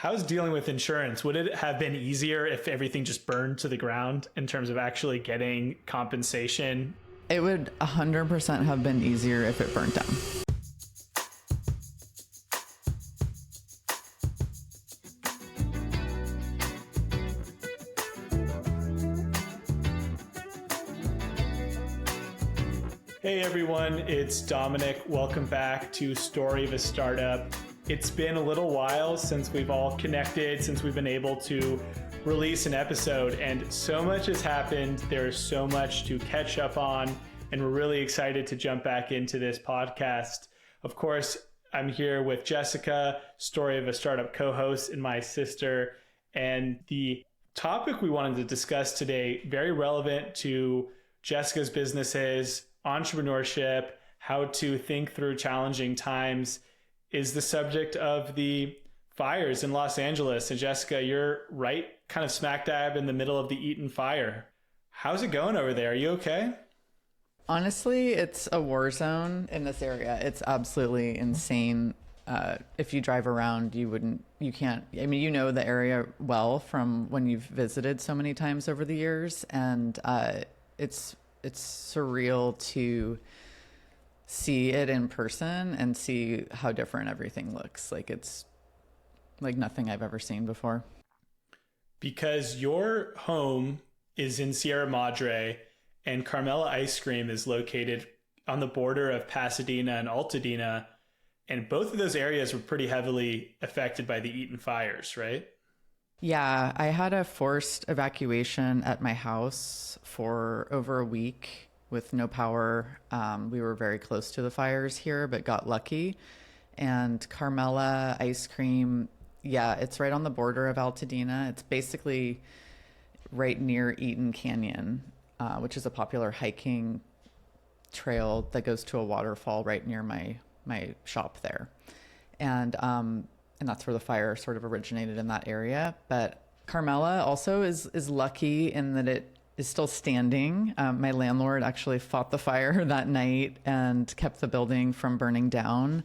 how's dealing with insurance? Would it have been easier if everything just burned to the ground in terms of actually getting compensation? It would 100% have been easier if it burnt down. Hey everyone, it's Dominick. Welcome back to Story of a Startup. It's been a little while since we've all connected, since we've been able to release an episode, and so much has happened. There's so much to catch up on, and we're really excited to jump back into this podcast. Of course, I'm here with Jessica, Story of a Startup co-host, and my sister, and the topic we wanted to discuss today, very relevant to Jessica's businesses, entrepreneurship, how to think through challenging times, is the subject of the fires in Los Angeles. And Jessica, you're right kind of smack dab in the middle of the Eaton fire. How's it going over there? Are you okay? Honestly, it's a war zone in this area. It's absolutely insane. If you drive around, you can't, I mean, you know the area well from when you've visited so many times over the years. And it's surreal to see it in person and see how different everything looks. Like it's like nothing I've ever seen before. Because your home is in Sierra Madre and Carmela Ice Cream is located on the border of Pasadena and Altadena. And both of those areas were pretty heavily affected by the Eaton fires, right? Yeah, I had a forced evacuation at my house for over a week with no power. We were very close to the fires here, but got lucky. And Carmela Ice Cream, yeah, it's right on the border of Altadena. It's basically right near Eaton Canyon, which is a popular hiking trail that goes to a waterfall right near my shop there. And that's where the fire sort of originated in that area. But Carmela also is lucky in that it is still standing. My landlord actually fought the fire that night and kept the building from burning down.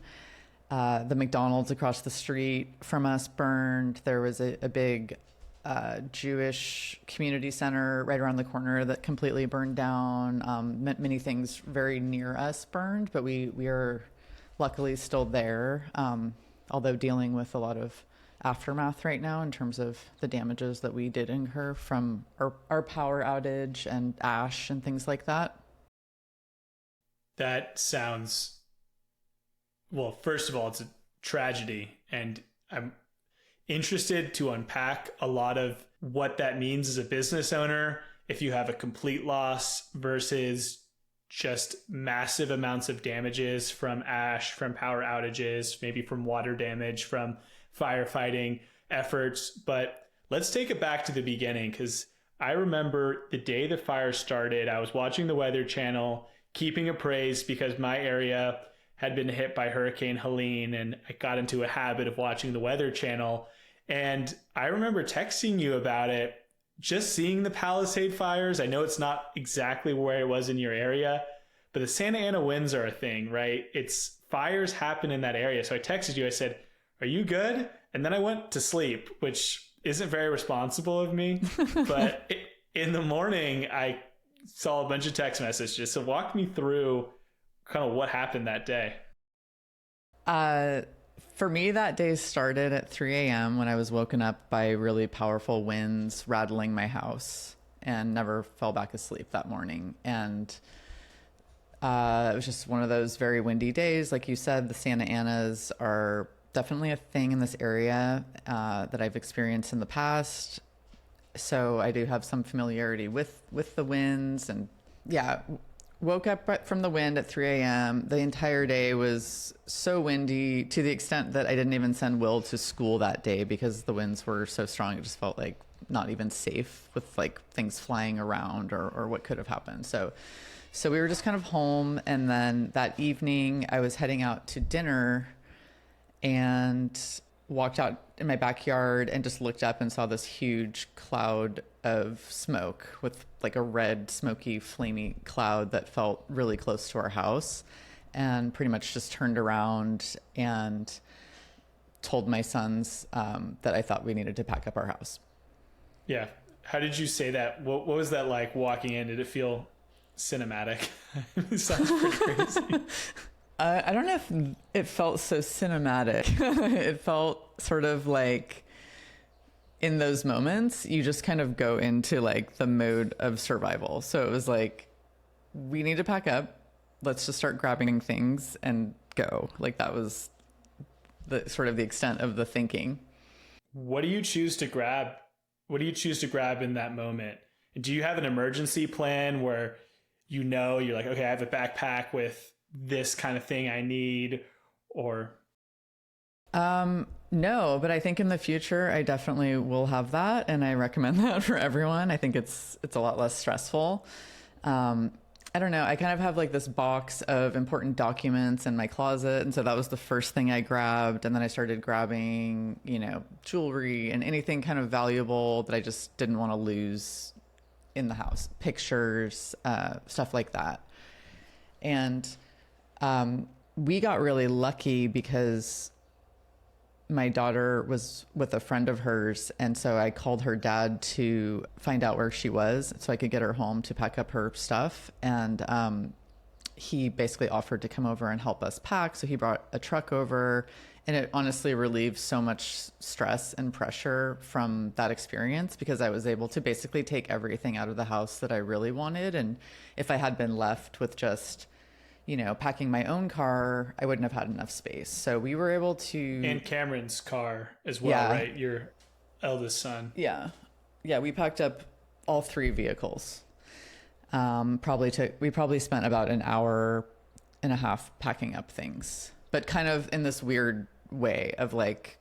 The McDonald's across the street from us burned. There was a big Jewish community center right around the corner that completely burned down. Many things very near us burned, but we are luckily still there. Although dealing with a lot of aftermath right now in terms of the damages that we did incur from our power outage and ash and things like that. That sounds, well, first of all, it's a tragedy. And I'm interested to unpack a lot of what that means as a business owner, if you have a complete loss versus just massive amounts of damages from ash, from power outages, maybe from water damage, from firefighting efforts. But let's take it back to the beginning, because I remember the day the fire started, I was watching the Weather Channel, keeping appraised because my area had been hit by Hurricane Helene, and I got into a habit of watching the Weather Channel. And I remember texting you about it, just seeing the Palisade fires. I know it's not exactly where it was in your area, but the Santa Ana winds are a thing, right? It's fires happen in that area. So I texted you, I said, "Are you good?" And then I went to sleep, which isn't very responsible of me. But in the morning, I saw a bunch of text messages. So walk me through kind of what happened that day. For me, that day started at 3 a.m. when I was woken up by really powerful winds rattling my house and never fell back asleep that morning. And it was just one of those very windy days. Like you said, the Santa Anas are definitely a thing in this area that I've experienced in the past. So I do have some familiarity with the winds. And yeah, woke up from the wind at 3 a.m. The entire day was so windy to the extent that I didn't even send Will to school that day because the winds were so strong. It just felt like not even safe with like things flying around or what could have happened. So we were just kind of home. And then that evening I was heading out to dinner and walked out in my backyard and just looked up and saw this huge cloud of smoke with like a red, smoky, flamey cloud that felt really close to our house, and pretty much just turned around and told my sons that I thought we needed to pack up our house. Yeah. How did you say that? What was that like walking in? Did it feel cinematic? It sounds pretty crazy. I don't know if it felt so cinematic. It felt sort of like in those moments, you just kind of go into like the mode of survival. So it was like, we need to pack up. Let's just start grabbing things and go. Like that was the sort of the extent of the thinking. What do you choose to grab? What do you choose to grab in that moment? Do you have an emergency plan where you're like, okay, I have a backpack with this kind of thing I need, or? No, but I think in the future I definitely will have that, and I recommend that for everyone. I think it's a lot less stressful. I don't know. I kind of have like this box of important documents in my closet. And so that was the first thing I grabbed. And then I started grabbing, jewelry and anything kind of valuable that I just didn't want to lose in the house, pictures, stuff like that. And we got really lucky because my daughter was with a friend of hers. And so I called her dad to find out where she was so I could get her home to pack up her stuff. And he basically offered to come over and help us pack. So he brought a truck over, and it honestly relieved so much stress and pressure from that experience because I was able to basically take everything out of the house that I really wanted. And if I had been left with just packing my own car, I wouldn't have had enough space. So we were able to... And Cameron's car as well, yeah. Right? Your eldest son. Yeah. Yeah, we packed up all 3 vehicles. We probably spent about an hour and a half packing up things, but kind of in this weird way of like,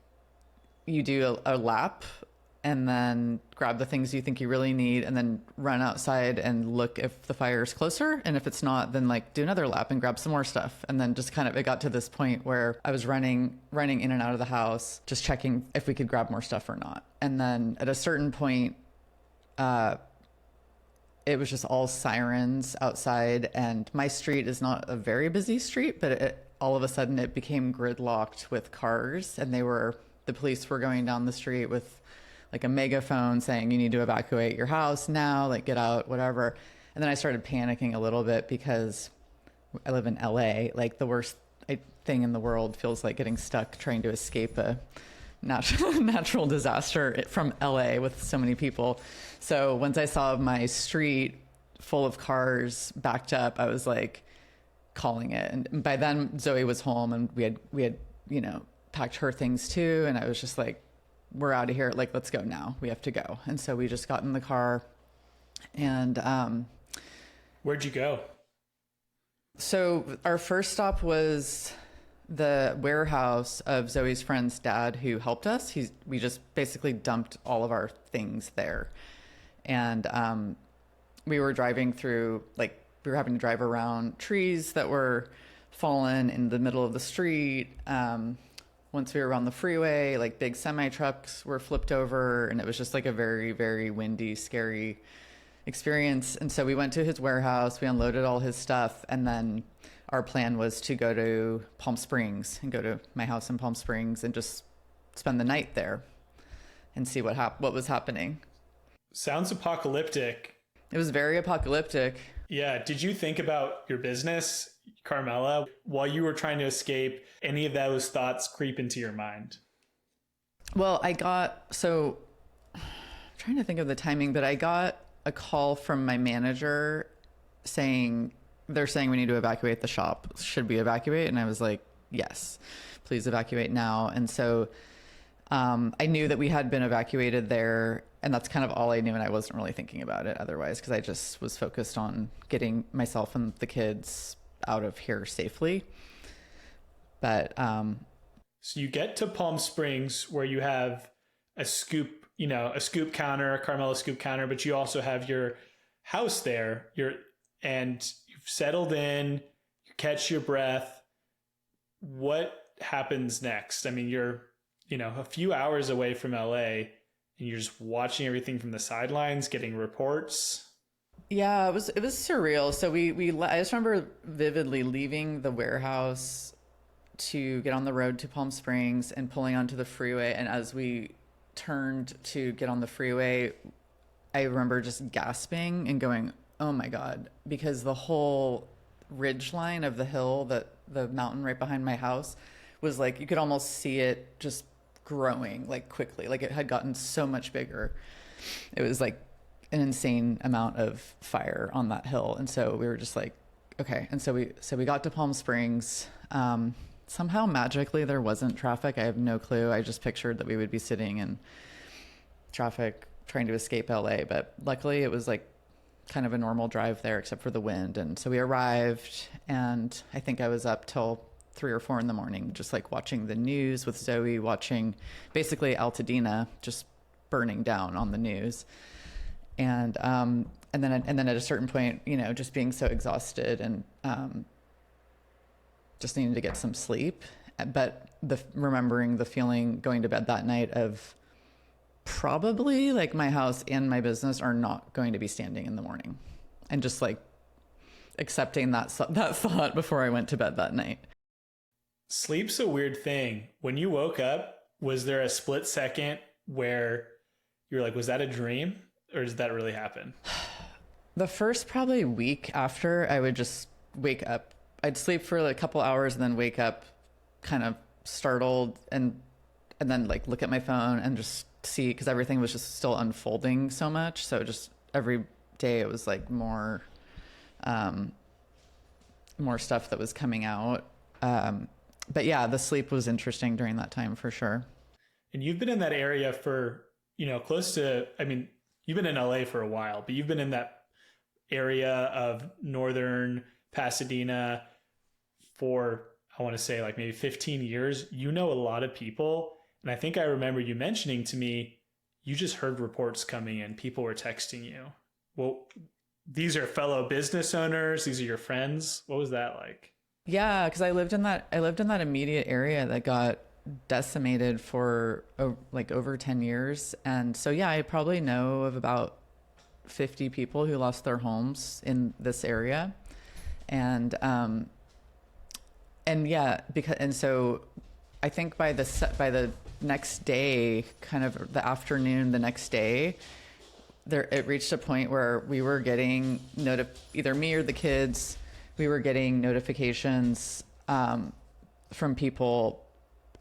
you do a lap and then grab the things you think you really need and then run outside and look if the fire is closer. And if it's not, then like do another lap and grab some more stuff. And then just kind of, it got to this point where I was running in and out of the house, just checking if we could grab more stuff or not. And then at a certain point, it was just all sirens outside, and my street is not a very busy street, but all of a sudden it became gridlocked with cars, and the police were going down the street with like a megaphone saying, you need to evacuate your house now, like get out, whatever. And then I started panicking a little bit because I live in LA. Like the worst thing in the world feels like getting stuck trying to escape a natural disaster from LA with so many people. So once I saw my street full of cars backed up, I was like calling it. And by then Zoe was home, and we had packed her things too. And I was just like, we're out of here. Like, let's go now. We have to go. And so we just got in the car and, where'd you go? So our first stop was the warehouse of Zoe's friend's dad who helped us. We just basically dumped all of our things there. And, we were driving through, like, we were having to drive around trees that were fallen in the middle of the street. Once we were on the freeway, like big semi trucks were flipped over, and it was just like a very, very windy, scary experience. And so we went to his warehouse, we unloaded all his stuff, and then our plan was to go to Palm Springs and go to my house in Palm Springs and just spend the night there and see what was happening. Sounds apocalyptic. It was very apocalyptic. Yeah. Did you think about your business, Carmela, while you were trying to escape? Any of those thoughts creep into your mind? Well, I'm trying to think of the timing, but I got a call from my manager they're saying we need to evacuate the shop. Should we evacuate? And I was like, yes, please evacuate now. And so I knew that we had been evacuated there, and that's kind of all I knew. And I wasn't really thinking about it otherwise, because I just was focused on getting myself and the kids out of here safely. But so you get to Palm Springs, where you have a scoop counter, a Carmela scoop counter, but you also have your house there. And you've settled in, you catch your breath. What happens next? I mean, you're, a few hours away from LA, and you're just watching everything from the sidelines, getting reports. Yeah, it was surreal. So I just remember vividly leaving the warehouse to get on the road to Palm Springs and pulling onto the freeway. And as we turned to get on the freeway, I remember just gasping and going, oh my God, because the whole ridge line of the hill, the mountain right behind my house, was like, you could almost see it just growing like quickly. Like it had gotten so much bigger. It was like an insane amount of fire on that hill. And so we were just like, okay. And so we got to Palm Springs. Somehow magically there wasn't traffic. I have no clue. I just pictured that we would be sitting in traffic trying to escape LA, but luckily it was like kind of a normal drive there except for the wind. And so we arrived, and I think I was up till 3 or 4 in the morning, just like watching the news with Zoe, watching basically Altadena just burning down on the news. And then at a certain point, you know, just being so exhausted and just needing to get some sleep. But remembering the feeling going to bed that night of probably like my house and my business are not going to be standing in the morning, and just like accepting that thought before I went to bed that night. Sleep's a weird thing. When you woke up, was there a split second where you're like, was that a dream, or does that really happen? The first probably week after, I would just wake up. I'd sleep for like a couple hours and then wake up kind of startled, and then like look at my phone and just see, because everything was just still unfolding so much. So just every day it was like more stuff that was coming out. But yeah, the sleep was interesting during that time for sure. And you've been in that area for, close to, you've been in LA for a while, but you've been in that area of northern Pasadena for, I want to say like maybe 15 years. You know a lot of people. And I think I remember you mentioning to me, you just heard reports coming in. People were texting you. Well, these are fellow business owners. These are your friends. What was that like? Yeah, because I lived in that immediate area that got decimated for like over 10 years. And so, yeah, I probably know of about 50 people who lost their homes in this area. And yeah, so I think by the next day, kind of the afternoon, the next day, it reached a point where we were getting either me or the kids, we were getting notifications from people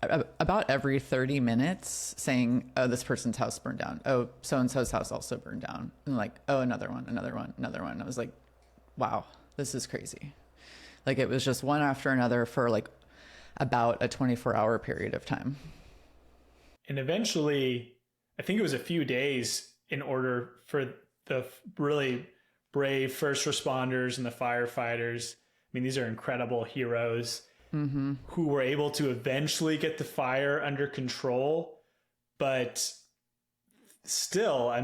about every 30 minutes saying, oh, this person's house burned down. Oh, so-and-so's house also burned down. And like, oh, another one. I was like, wow, this is crazy. Like it was just one after another for like about a 24-hour period of time. And eventually, I think it was a few days in order for the really brave first responders and the firefighters. These are incredible heroes who were able to eventually get the fire under control. But still,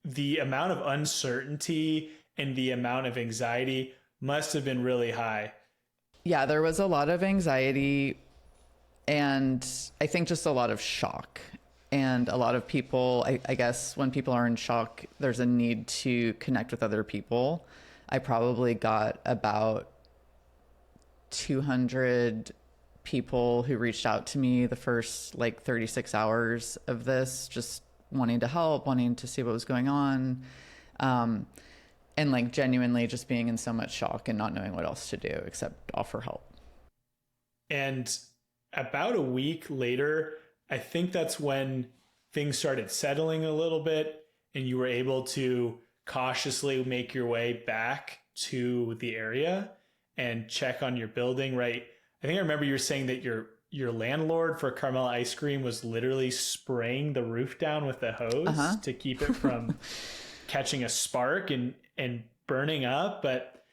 the amount of uncertainty and the amount of anxiety must have been really high. Yeah, there was a lot of anxiety, and I think just a lot of shock. And a lot of people, I guess when people are in shock, there's a need to connect with other people. I probably got about 200 people who reached out to me the first like 36 hours of this, just wanting to help, wanting to see what was going on. And like genuinely just being in so much shock and not knowing what else to do except offer help. And about a week later, I think that's when things started settling a little bit and you were able to cautiously make your way back to the area and check on your building, right? I think I remember you were saying that your landlord for Carmela Ice Cream was literally spraying the roof down with a hose to keep it from catching a spark and burning up. But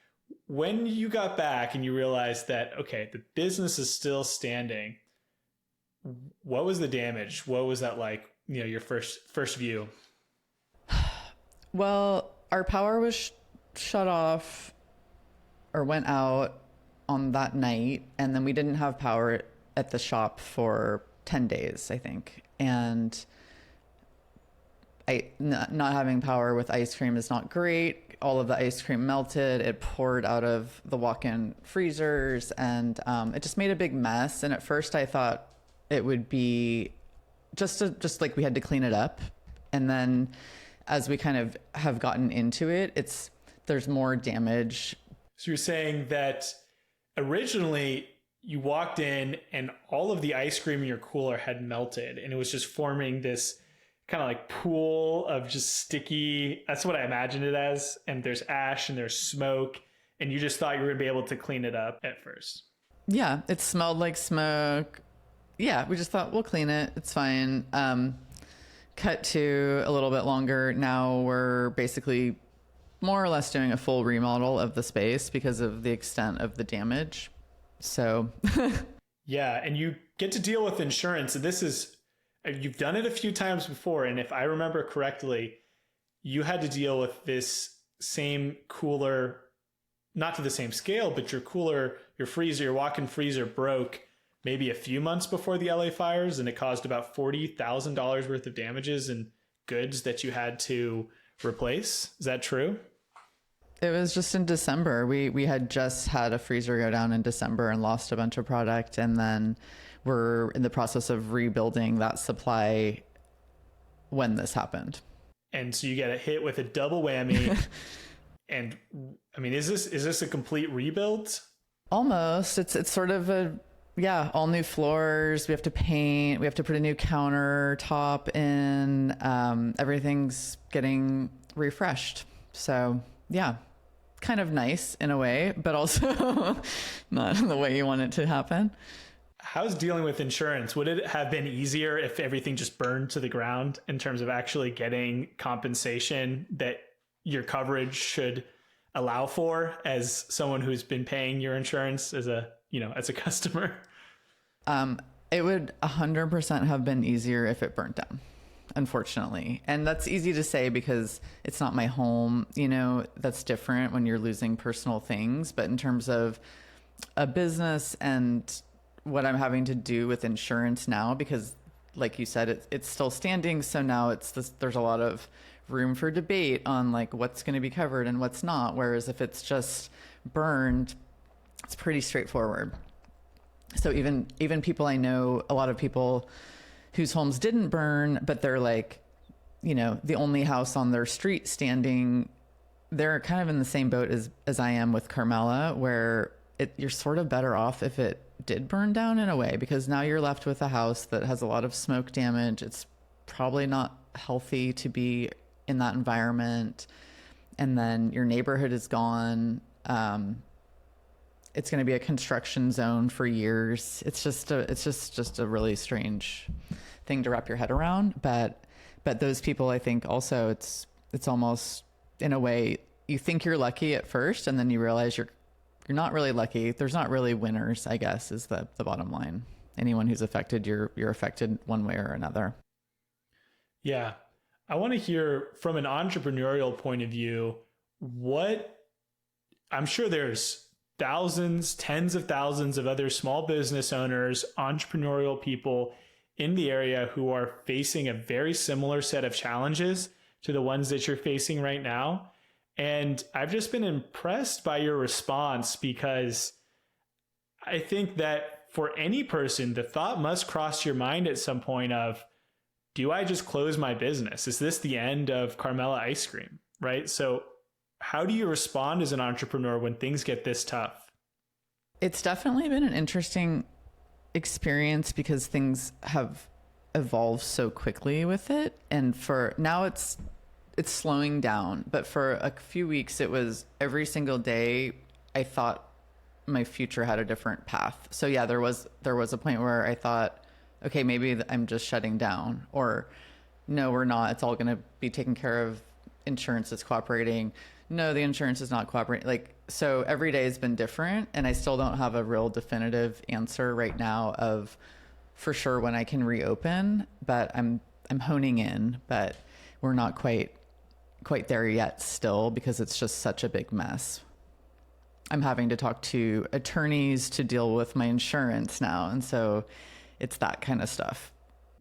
when you got back and you realized that, okay, the business is still standing, what was the damage? What was that like, your first view? Well, our power was shut off or went out on that night. And then we didn't have power at the shop for 10 days, I think. And Not having power with ice cream is not great. All of the ice cream melted. It poured out of the walk-in freezers, and it just made a big mess. And at first, I thought it would be just like we had to clean it up. And then, as we kind of have gotten into it, there's more damage. So you're saying that originally you walked in and all of the ice cream in your cooler had melted, and it was just forming this kind of like pool of just sticky, that's what I imagined it as. And there's ash and there's smoke, and you just thought you were gonna be able to clean it up at first. Yeah, it smelled like smoke. Yeah, we just thought we'll clean it. It's fine. Cut to a little bit longer. Now we're basically more or less doing a full remodel of the space because of the extent of the damage. So Yeah, and you get to deal with insurance. And this is, you've done it a few times before. And if I remember correctly, you had to deal with this same cooler, not to the same scale, but your cooler, your freezer, your walk-in freezer broke maybe a few months before the LA fires, and it caused about $40,000 worth of damages and goods that you had to replace. Is that true? it was just in December. We had just had a freezer go down in December and lost a bunch of product, and then we're in the process of rebuilding that supply when this happened. And so you get a hit with a double whammy. And I mean, is this a complete rebuild? Almost. It's sort of all new floors. We have to paint. We have to put a new countertop in. Everything's getting refreshed. So yeah, kind of nice in a way, but also not in the way you want it to happen. How's dealing with insurance? Would it have been easier if everything just burned to the ground in terms of actually getting compensation that your coverage should allow for as someone who's been paying your insurance as a customer? It would 100% have been easier if it burnt down, unfortunately. And that's easy to say because it's not my home. That's different when you're losing personal things. But in terms of a business and what I'm having to do with insurance now, because like you said, it's still standing. So now there's a lot of room for debate on like what's going to be covered and what's not. Whereas if it's just burned, it's pretty straightforward. So even people I know, a lot of people whose homes didn't burn, but they're like, the only house on their street standing, they're kind of in the same boat as I am with Carmela, where you're sort of better off if it did burn down in a way, because now you're left with a house that has a lot of smoke damage. It's probably not healthy to be in that environment. And then your neighborhood is gone. It's going to be a construction zone for years. It's just a really strange thing to wrap your head around. But those people, I think also it's almost in a way you think you're lucky at first, and then you realize you're not really lucky. There's not really winners, I guess, is the bottom line. Anyone who's affected, you're affected one way or another. Yeah. I want to hear from an entrepreneurial point of view, I'm sure there's thousands, tens of thousands of other small business owners, entrepreneurial people in the area who are facing a very similar set of challenges to the ones that you're facing right now. And I've just been impressed by your response, because I think that for any person, the thought must cross your mind at some point of, do I just close my business? Is this the end of Carmela Ice Cream? Right? So how do you respond as an entrepreneur when things get this tough? It's definitely been an interesting experience because things have evolved so quickly with it. And for now it's slowing down. But for a few weeks, it was every single day I thought my future had a different path. So yeah, there was a point where I thought, okay, maybe I'm just shutting down, or no, we're not. It's all going to be taken care of. Insurance is cooperating. No, the insurance is not cooperating. So every day has been different, and I still don't have a real definitive answer right now of for sure when I can reopen, but I'm honing in, but we're not quite there yet still, because it's just such a big mess. I'm having to talk to attorneys to deal with my insurance now. And so it's that kind of stuff.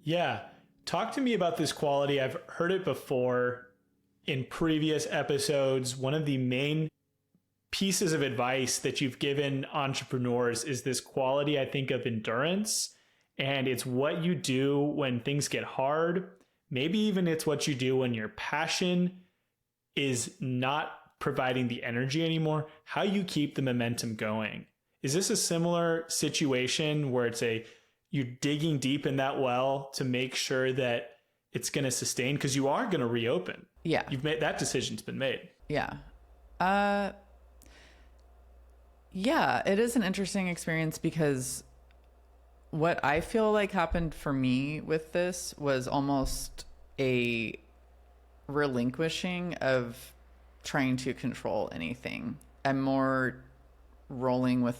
Yeah. Talk to me about this quality. I've heard it before in previous episodes. One of the main pieces of advice that you've given entrepreneurs is this quality, I think, of endurance. And it's what you do when things get hard. Maybe even it's what you do when your passion is not providing the energy anymore, how you keep the momentum going. Is this a similar situation where you're digging deep in that well to make sure that it's going to sustain? Because you are going to reopen. Yeah. You've made that decision's been made. Yeah. Yeah, it is an interesting experience because what I feel like happened for me with this was almost a relinquishing of trying to control anything. I'm more rolling with,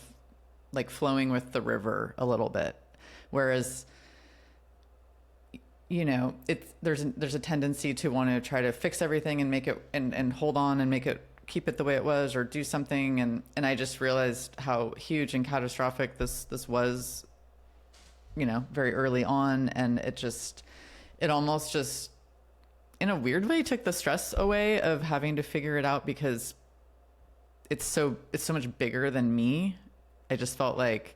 like, flowing with the river a little bit. Whereas, there's a tendency to want to try to fix everything and make it and hold on and keep it the way it was, or do something. And I just realized how huge and catastrophic this was, very early on. And it almost just, in a weird way, took the stress away of having to figure it out, because it's so much bigger than me. I just felt like,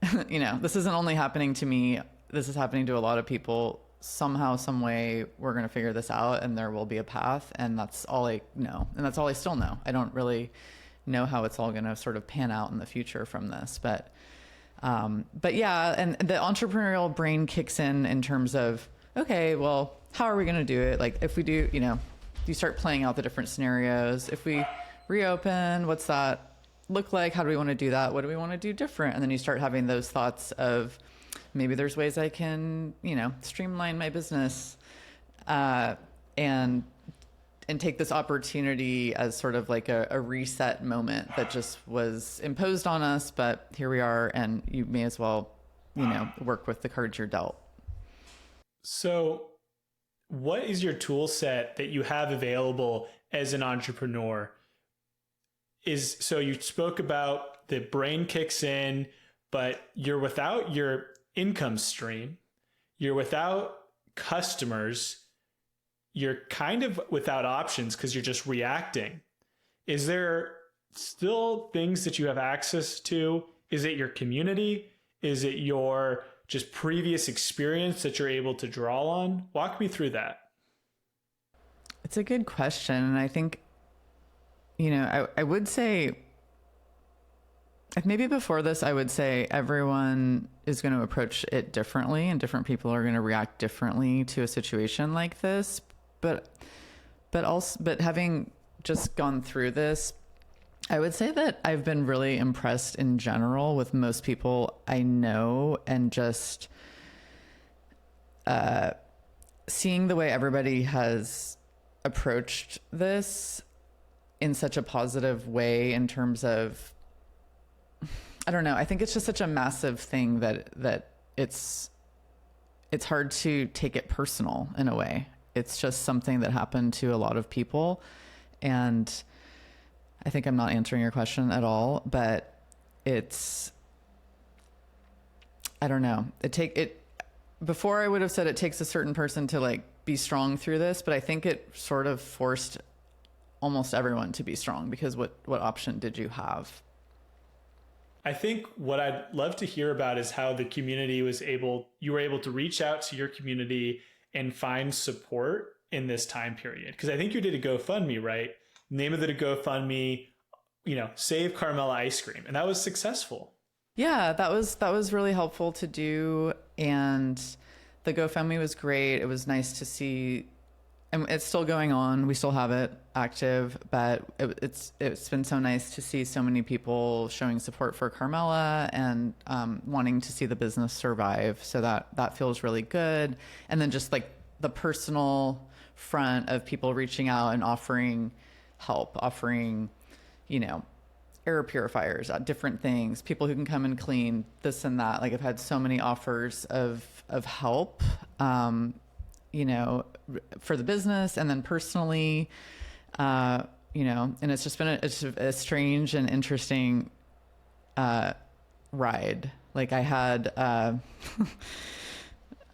this isn't only happening to me. This is happening to a lot of people. Somehow, some way, we're going to figure this out, and there will be a path. And that's all I know. And that's all I still know. I don't really know how it's all going to sort of pan out in the future from this. But yeah, and the entrepreneurial brain kicks in terms of, okay, well, how are we going to do it? Like, if we do, you start playing out the different scenarios. If we reopen, what's that look like? How do we want to do that? What do we want to do different? And then you start having those thoughts of, maybe there's ways I can, streamline my business, and take this opportunity as sort of like a reset moment that just was imposed on us. But here we are, and you may as well, work with the cards you're dealt. So what is your tool set that you have available as an entrepreneur? So you spoke about the brain kicks in, but you're without your income stream, you're without customers, you're kind of without options because you're just reacting. Is there still things that you have access to? Is it your community? Is it your just previous experience that you're able to draw on? Walk me through that. It's a good question. And I think, I would say, maybe before this, I would say everyone is going to approach it differently, and different people are going to react differently to a situation like this. But having just gone through this, I would say that I've been really impressed in general with most people I know, and just seeing the way everybody has approached this in such a positive way, in terms of, I don't know, I think it's just such a massive thing that it's hard to take it personal in a way. It's just something that happened to a lot of people. And I think I'm not answering your question at all, but I don't know. Before I would have said it takes a certain person to, like, be strong through this, but I think it sort of forced almost everyone to be strong, because what option did you have? I think what I'd love to hear about is how the community you were able to reach out to your community and find support in this time period. Because I think you did a GoFundMe, right? Name of the GoFundMe, Save Carmela Ice Cream. And that was successful. Yeah, that was really helpful to do. And the GoFundMe was great. It was nice to see, and it's still going on. We still have it active, but it's been so nice to see so many people showing support for Carmela and wanting to see the business survive. So that feels really good. And then just, like, the personal front of people reaching out and offering help, offering, air purifiers, different things, people who can come and clean this and that. Like, I've had so many offers of help, for the business, and then personally, and it's just been a strange and interesting ride. Like, I had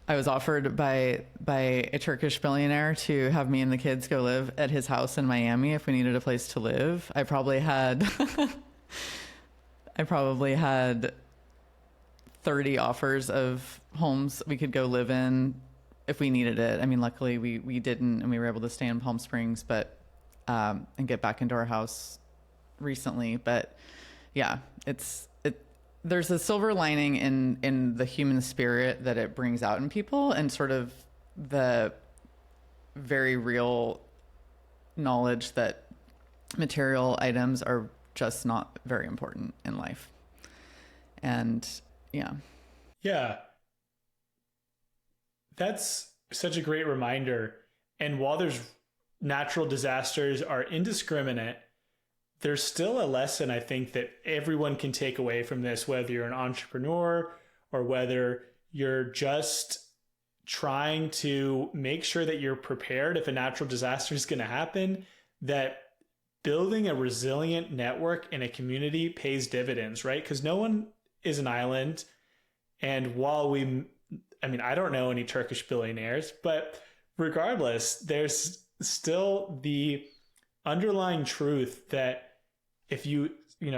I was offered by a Turkish billionaire to have me and the kids go live at his house in Miami if we needed a place to live. I probably had I probably had 30 offers of homes we could go live in if we needed it. I mean, luckily we didn't, and we were able to stay in Palm Springs, but and get back into our house recently. But yeah, there's a silver lining in the human spirit that it brings out in people, and sort of the very real knowledge that material items are just not very important in life. And yeah. Yeah. That's such a great reminder. And while there's natural disasters are indiscriminate, there's still a lesson I think that everyone can take away from this, whether you're an entrepreneur or whether you're just trying to make sure that you're prepared if a natural disaster is going to happen, that building a resilient network in a community pays dividends, right? Because no one is an island. And while I don't know any Turkish billionaires, but regardless, there's still the underlying truth that if you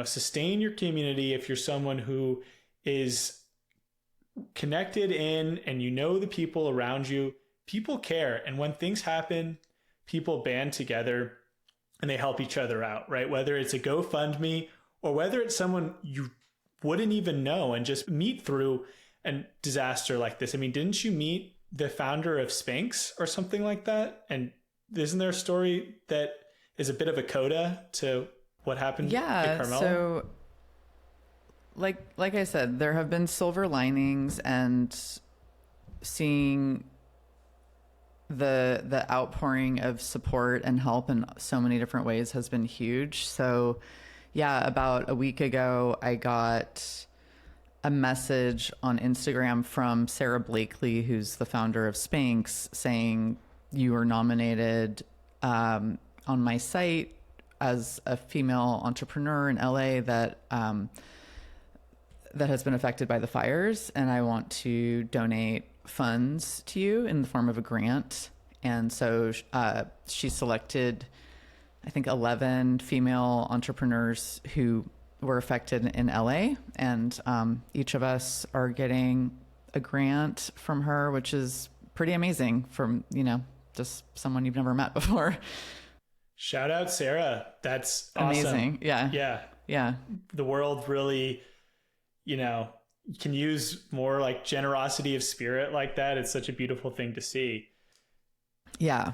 sustain your community, if you're someone who is connected in and the people around you, people care. And when things happen, people band together and they help each other out, right? Whether it's a GoFundMe or whether it's someone you wouldn't even know and just meet through a disaster like this. I mean, didn't you meet the founder of Spanx or something like that? And isn't there a story that is a bit of a coda to what happened to Carmela? So like I said, there have been silver linings, and seeing the outpouring of support and help in so many different ways has been huge. So yeah, about a week ago, I got a message on Instagram from Sarah Blakely, who's the founder of Spanx, saying you were nominated on my site as a female entrepreneur in LA that has been affected by the fires, and I want to donate funds to you in the form of a grant. And so she selected, I think, 11 female entrepreneurs who were affected in LA, and each of us are getting a grant from her, which is pretty amazing from, just someone you've never met before. Shout out Sarah. That's awesome. Amazing. Yeah. The world really, can use more like generosity of spirit like that. It's such a beautiful thing to see. Yeah.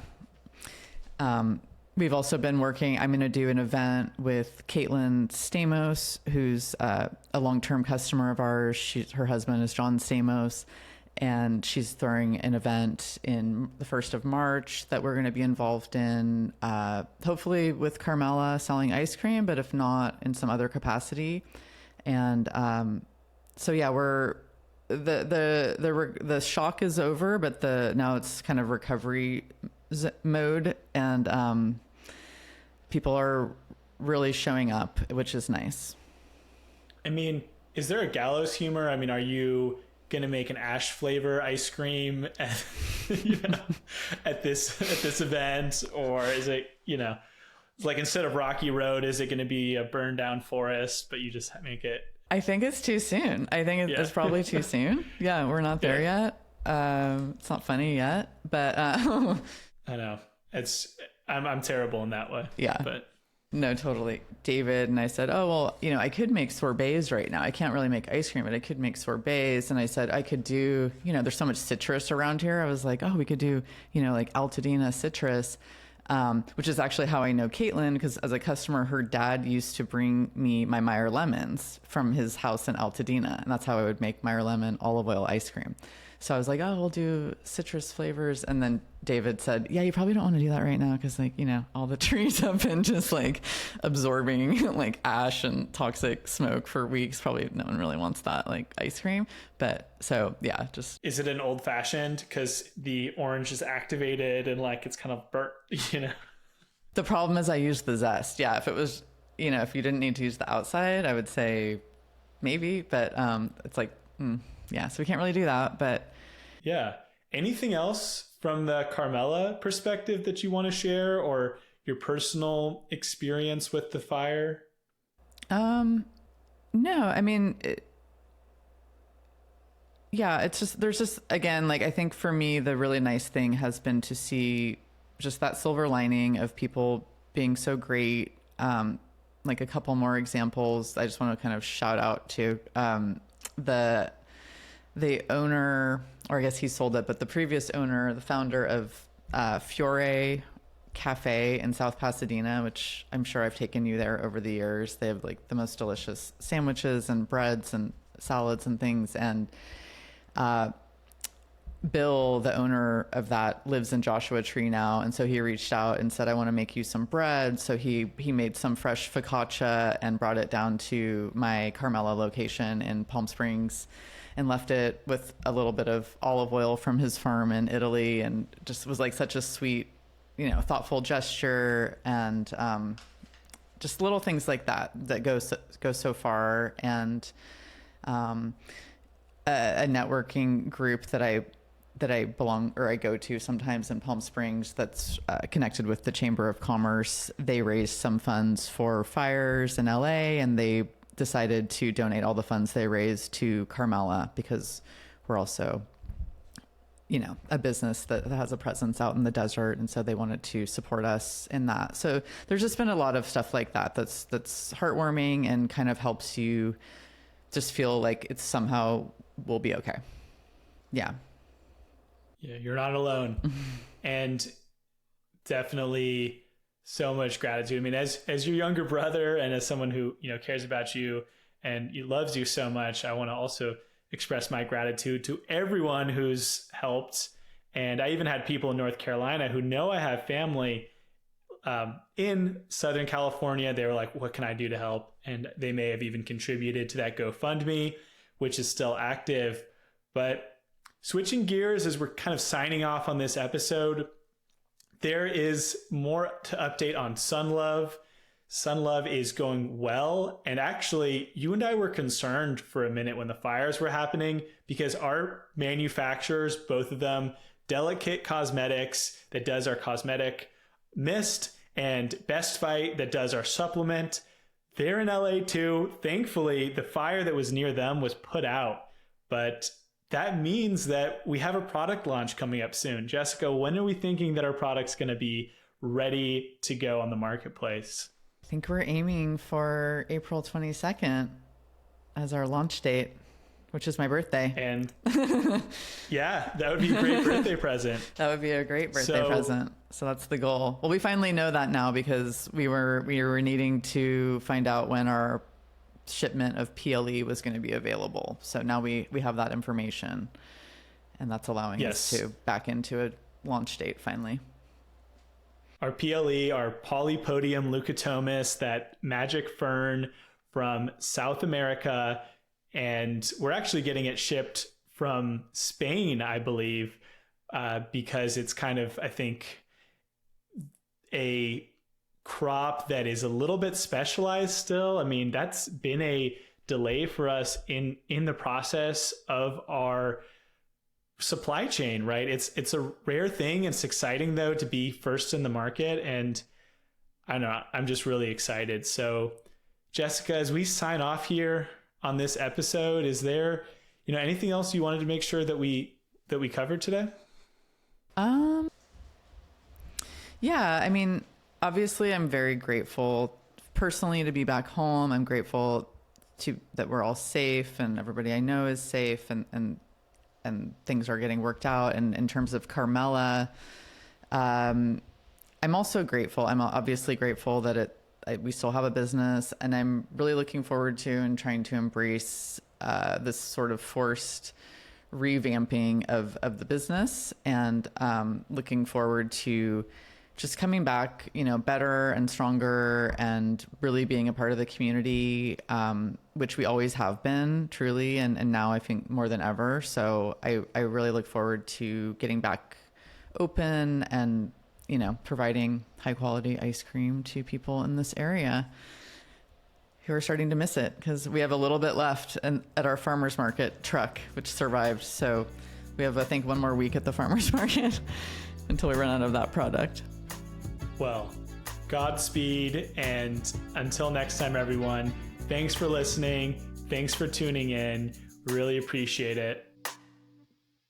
We've also been working, I'm going to do an event with Caitlin Stamos, who's a long-term customer of ours. Her husband is John Stamos, and she's throwing an event in the 1st of March that we're going to be involved in, hopefully with Carmela selling ice cream, but if not, in some other capacity. And so yeah, the shock is over, but now it's kind of recovery mode, and people are really showing up, which is nice. I mean, is there a gallows humor? I mean, are you going to make an ash flavor ice cream at, at this event? Or is it, like instead of Rocky Road, is it going to be a burned down forest, but you just make it? I think it's too soon. I think it's probably too soon. Yeah, we're not there yet. It's not funny yet, but I know I'm terrible in that way. Yeah, but no, totally. David and I said, oh, well, I could make sorbets right now. I can't really make ice cream, but I could make sorbets. And I said, I could do, there's so much citrus around here. I was like, oh, we could do, like Altadena citrus, which is actually how I know Caitlin, because as a customer, her dad used to bring me my Meyer lemons from his house in Altadena. And that's how I would make Meyer lemon olive oil ice cream. So I was like, oh, we'll do citrus flavors. And then David said, yeah, you probably don't want to do that right now because, all the trees have been just, absorbing, ash and toxic smoke for weeks. Probably no one really wants that, ice cream. But so, yeah, just... Is it an old-fashioned because the orange is activated and, it's kind of burnt, The problem is I use the zest. Yeah, if it was, if you didn't need to use the outside, I would say maybe. But it's yeah, so we can't really do that, but... Yeah. Anything else from the Carmela perspective that you want to share, or your personal experience with the fire? No, I mean, yeah, it's just, there's just, again, like, I think for me, the really nice thing has been to see just that silver lining of people being so great. Like a couple more examples, I just want to kind of shout out to the owner, or I guess he sold it, but the previous owner, the founder of Fiore Cafe in South Pasadena, which I'm sure I've taken you there over the years. They have like the most delicious sandwiches and breads and salads and things. And Bill, the owner of that, lives in Joshua Tree now. And so he reached out and said, I want to make you some bread. So he made some fresh focaccia and brought it down to my Carmela location in Palm Springs and left it with a little bit of olive oil from his farm in Italy. And just was like such a sweet, thoughtful gesture. And just little things like that go so far. And a networking group that I belong, or I go to sometimes in Palm Springs, that's connected with the Chamber of Commerce. They raised some funds for fires in LA, and they decided to donate all the funds they raised to Carmela, because we're also, a business that has a presence out in the desert. And so they wanted to support us in that. So there's just been a lot of stuff like that that's heartwarming and kind of helps you just feel like it's somehow will be okay. Yeah. Yeah, you're not alone. And definitely so much gratitude. I mean, as your younger brother and as someone who, cares about you and loves you so much, I want to also express my gratitude to everyone who's helped. And I even had people in North Carolina who know I have family in Southern California. They were like, what can I do to help? And they may have even contributed to that GoFundMe, which is still active. But switching gears as we're kind of signing off on this episode, there is more to update on Sunlove. Sunlove is going well. And actually, you and I were concerned for a minute when the fires were happening, because our manufacturers, both of them, Delicate Cosmetics, that does our cosmetic mist, and Best Fight, that does our supplement, they're in LA too. Thankfully, the fire that was near them was put out. But that means that we have a product launch coming up soon. Jessica, when are we thinking that our product's going to be ready to go on the marketplace? I think we're aiming for April 22nd as our launch date, which is my birthday. And yeah, that would be a great birthday present. That would be a great birthday present. So that's the goal. Well, we finally know that now, because we were needing to find out when our shipment of PLE was going to be available. So now we have that information, and that's allowing us to back into a launch date finally. Our PLE, our Polypodium leucotomus, that magic fern from South America, and we're actually getting it shipped from Spain, I believe, because it's kind of, I think, a crop that is a little bit specialized still. I mean, that's been a delay for us in the process of our supply chain, right? It's a rare thing. It's exciting though to be first in the market, and I don't know, I'm just really excited. So Jessica, as we sign off here on this episode, is there, anything else you wanted to make sure that we covered today? Yeah, I mean, obviously I'm very grateful personally to be back home. I'm grateful that we're all safe and everybody I know is safe, and things are getting worked out. And in terms of Carmela, I'm also grateful. I'm obviously grateful that we still have a business, and I'm really looking forward to and trying to embrace this sort of forced revamping of the business, and looking forward to just coming back, better and stronger, and really being a part of the community, which we always have been, truly, and now I think more than ever. So I really look forward to getting back open and, providing high quality ice cream to people in this area who are starting to miss it, because we have a little bit left at our farmers market truck, which survived. So We have, I think, one more week at the farmer's market until we run out of that product. Well, Godspeed, and until next time, everyone, thanks for listening. Thanks for tuning in. Really appreciate it.